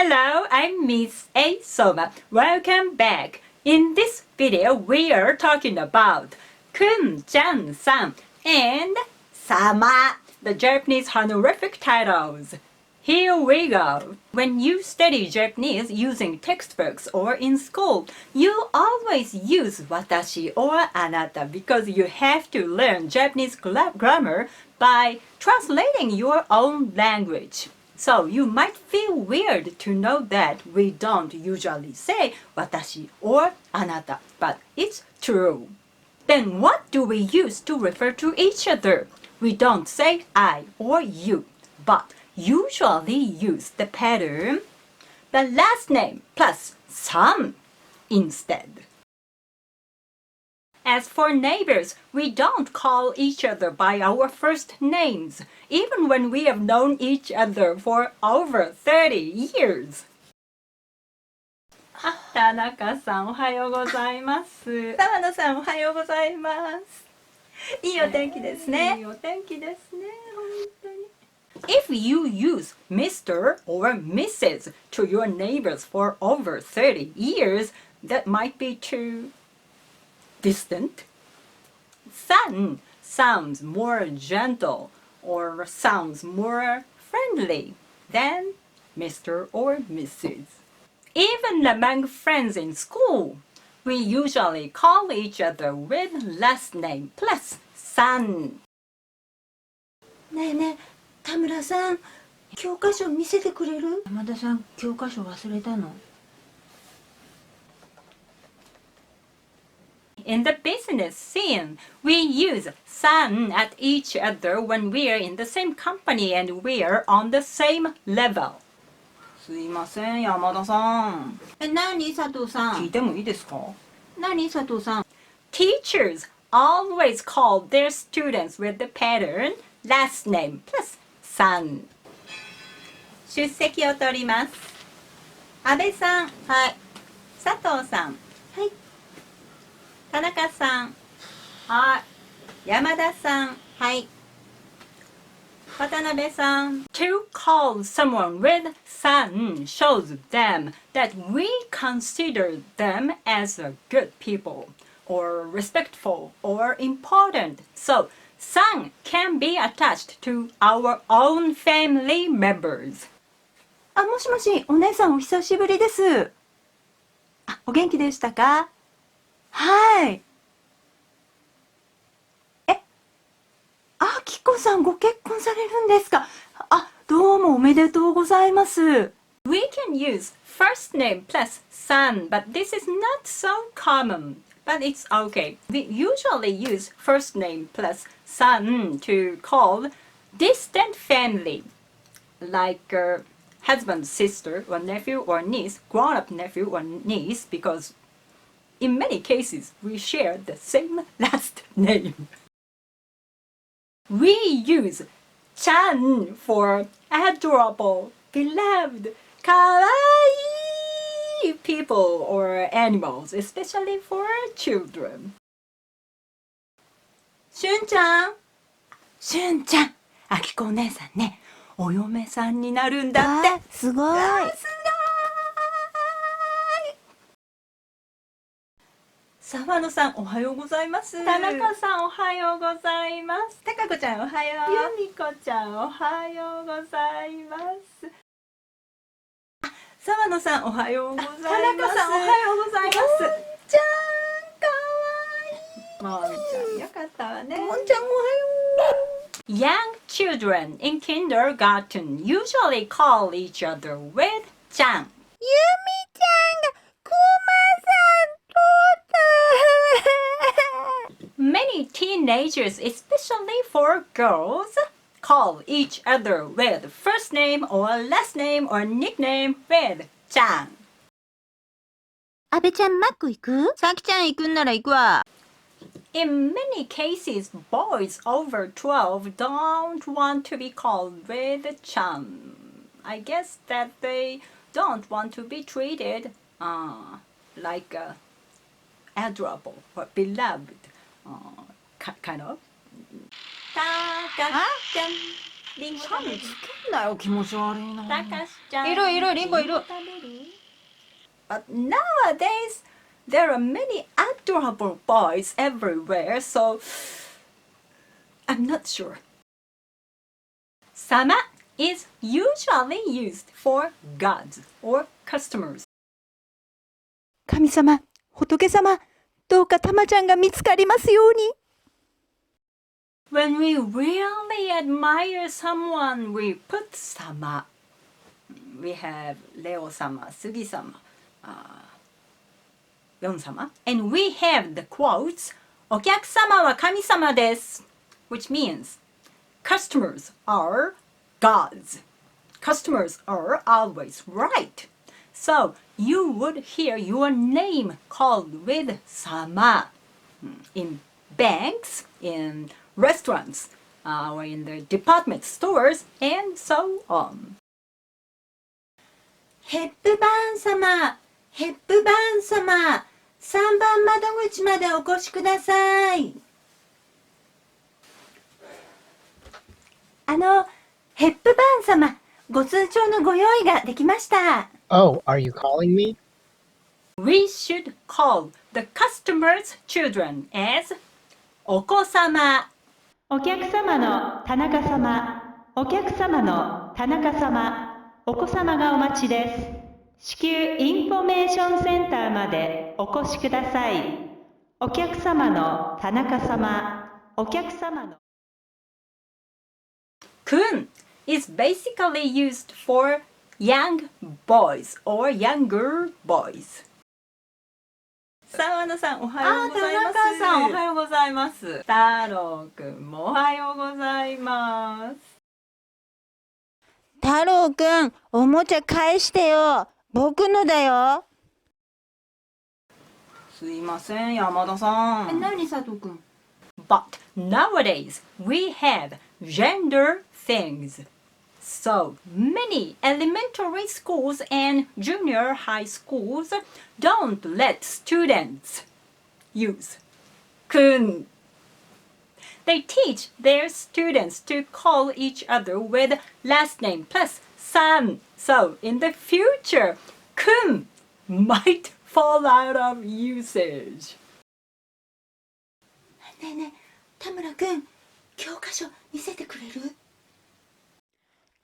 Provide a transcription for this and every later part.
Hello, I'm Miss A. Soma. Welcome back. In this video, we are talking about kun, chan, san, and sama, the Japanese honorific titles. Here we go. When you study Japanese using textbooks or in school, you always use watashi or anata because you have to learn Japanese grammar by translating your own language. So you might feel weird to know that we don't usually say watashi or anata, but it's true. Then what do we use to refer to each other? We don't say I or you, but usually use the pattern the last name plus san instead. As for neighbors, we don't call each other by our first names, even when we have known each other for over 30 years. 田中さんおはようございます。澤野さんおはようございます。いいお天気ですね。いいお天気ですね。本当に。If you use Mr. or Mrs. to your neighbors for over 30 years, that might be too distant. San sounds more gentle or sounds more friendly than Mr. or Mrs. Even among friends in school, we usually call each other with last name plus san. ねえねえ、田村さん、教科書見せてくれる？山田さん、教科書忘れたの？ In the business scene, we use san at each other when we are in the same company and we are on the same level. すいません、山田さん。何佐藤さん？聞いてもいいですか？何佐藤さん？ Teachers always call their students with the pattern last name plus san. 出席を取ります。安倍さん、はい。佐藤さん、はい。田中さん、はい。山田さん、はい。渡辺さん。To call someone with san shows them that we consider them as a good people, or respectful, or important. So, san can be attached to our own family members. あ、もしもし、お姉さんお久しぶりです。あ、お元気でしたか？はい。あきこさんご結婚されるんですか？あ、どうもおめでとうございます。We can use first name plus san, but this is not so common. But it's okay. We usually use first name plus san to call distant family, like husband, sister, or nephew or niece, grown-up nephew or niece, because in many cases we share the same last name. We use chan for adorable, beloved, kawaii people or animals, especially for children. しゅんちゃん、しゅんちゃん、あきこお姉さんね、お嫁さんになるんだって。すごい。すごい。澤野さんおはようございます。田中さんおはようございます。たかこちゃんおはよう。由美子ちゃんおはようございます。澤野さんおはようございます。田中さんおはようございます。ちゃんかわいい。もんちゃんよかったわね。もんちゃんおはよう。Young children in kindergarten usually call each other with chan. ゆみちゃんがくまさんとった。Many teenagers, especially for girls, call each other with first name or last name or nickname with chan. 阿部ちゃんマック行く？さきちゃん行くんなら行くわ。In many cases, boys over 12 don't want to be called with chan. I guess that they don't want to be treated like adorable or beloved, kind of. たかちゃん、リンゴちゃんつけんなよ、気持ち悪いな。たかしちゃん。いるいる、リンゴいる。食べる But nowadays, there are many adorable boys everywhere, so I'm not sure. Sama is usually used for gods or customers. 神様、仏様、どうかたまちゃんが見つかりますように。When we really admire someone, we put sama. We have Leo-sama, Sugi-sama, Yon-sama, and we have the quotes, お客様は神様です, which means customers are gods. Customers are always right. So you would hear your name called with sama in banks, in restaurants, or in the department stores, and so on. ヘップバーン様、ヘップバーン様、3番窓口までお越しください。ヘップバーン様、ご通帳のご用意ができました。Oh, are you calling me? We should call the customers' children as お子様。お客様の田中様、お客様の田中様、お子様がお待ちです。至急インフォメーションセンターまでお越しください。お客様の田中様、お客様のkun is basically used for young boys or younger boys. 沢野さんおはようございます。田中さんおはようございます。太郎くんもおはようございます。太郎くん、おもちゃ返してよ。僕のだよ。すいません、山田さん。何佐藤くん。But nowadays we have gender things. So many elementary schools and junior high schools don't let students use kun. They teach their students to call each other with last name plus san. So in the future, kun might fall out of usage. ねえねえ、田村くん、教科書見せてくれる？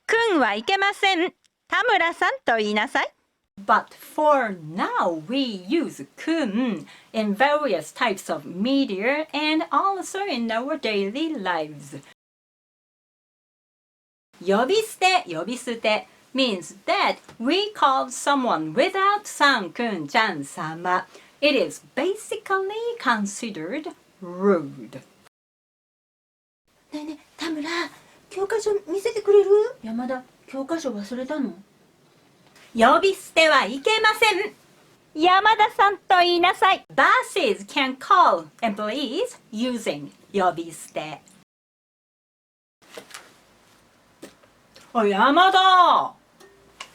くんはいけません。田村さんと言いなさい。But for now, we use kun in various types of media and also in our daily lives. 呼び捨て means that we call someone without san, kun, chan, sama. It is basically considered rude. ねえねえ、田村、教科書見せてくれる？山田、教科書忘れたの？呼び捨てはいけません。山田さんと言いなさい。Bosses can call employees using 呼び捨て。あ、山田こ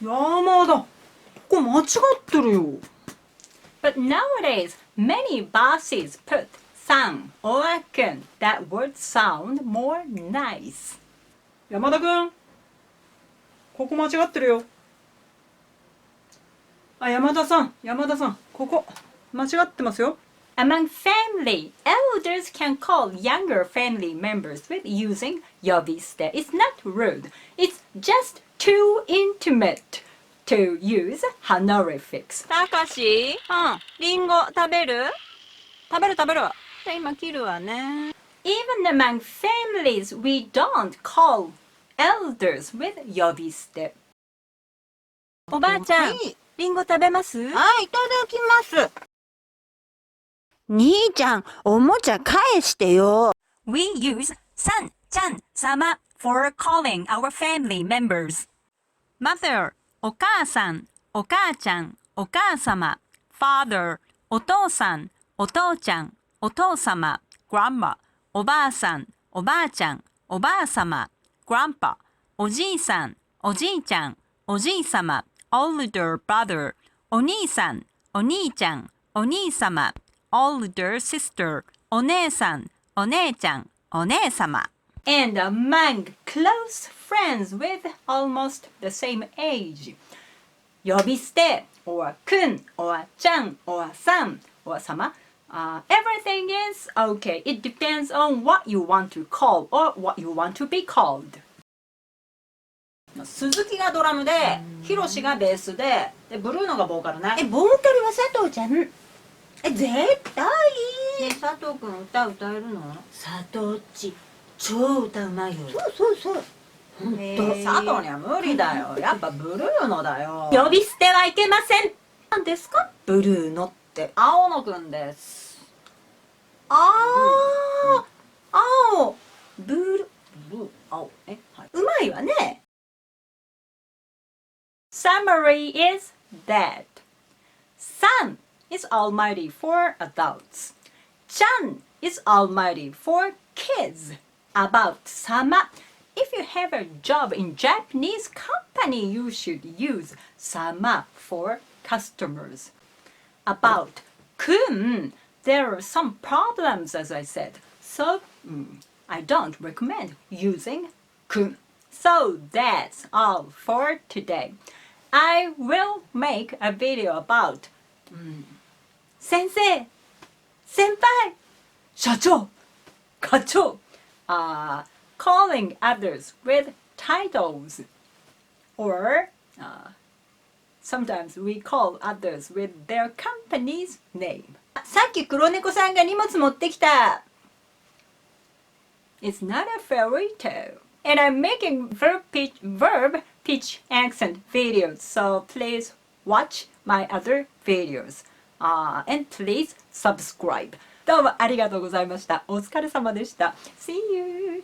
こ間違ってるよ。But nowadays, many bosses put san or kun. That would sound more nice. 山田くん、ここ間違ってるよ。あ、山田さん、ここ間違ってますよ。Among family, elders can call younger family members with using 呼び捨て. It's not rude. It's just too intimate to use honorifics. たかし、リンゴ食べる？食べる。じゃあ今切るわね。Even among families, we don't call elders with 呼び捨て. おばあちゃん、リンゴ食べます？はい、いただきます。兄ちゃん、おもちゃ返してよ。We use san, chan, sama for calling our family members. Mother, お母さん、お母ちゃん、お母様。Father, お父さん、お父ちゃん、お父様。Grandma, おばあさん、おばあちゃん、おばあ様。Grandpa, おじいさん、おじいちゃん、おじい様。Older brother, お兄さん、お兄ちゃん、お兄様。Older sister, お姉さん、お姉ちゃん、お姉様。And among close friends with almost the same age. 呼び捨て or くん or ちゃん or さん or さま。Everything is okay. It depends on what you want to call or what you want to be called. 鈴木がドラムで、ヒロシがベースで、ブルーノがボーカルね。ボーカルは佐藤ちゃん。絶対佐藤くん歌えるの？佐藤っち超歌うまいよ。そうほんと。佐藤には無理だよ。やっぱブルーノだよ。呼び捨てはいけません。何ですか？ブルーノって。青野くんです。青。ブルー、青。はい。うまいわね。Summary is that san is almighty for adults. Chan is almighty for kids. About sama, if you have a job in Japanese company, you should use sama for customers. About kun, there are some problems as I said, so I don't recommend using kun. So that's all for today. I will make a video about 先生、先輩、社長、課長 calling others with titles or sometimes we call others with their company's name. さっき黒猫さんが荷物持ってきた。It's not a fairy tale. And I'm making verb pitch accent videos, so please watch my other videos. And please subscribe. どうもありがとうございました。お疲れ様でした。See you!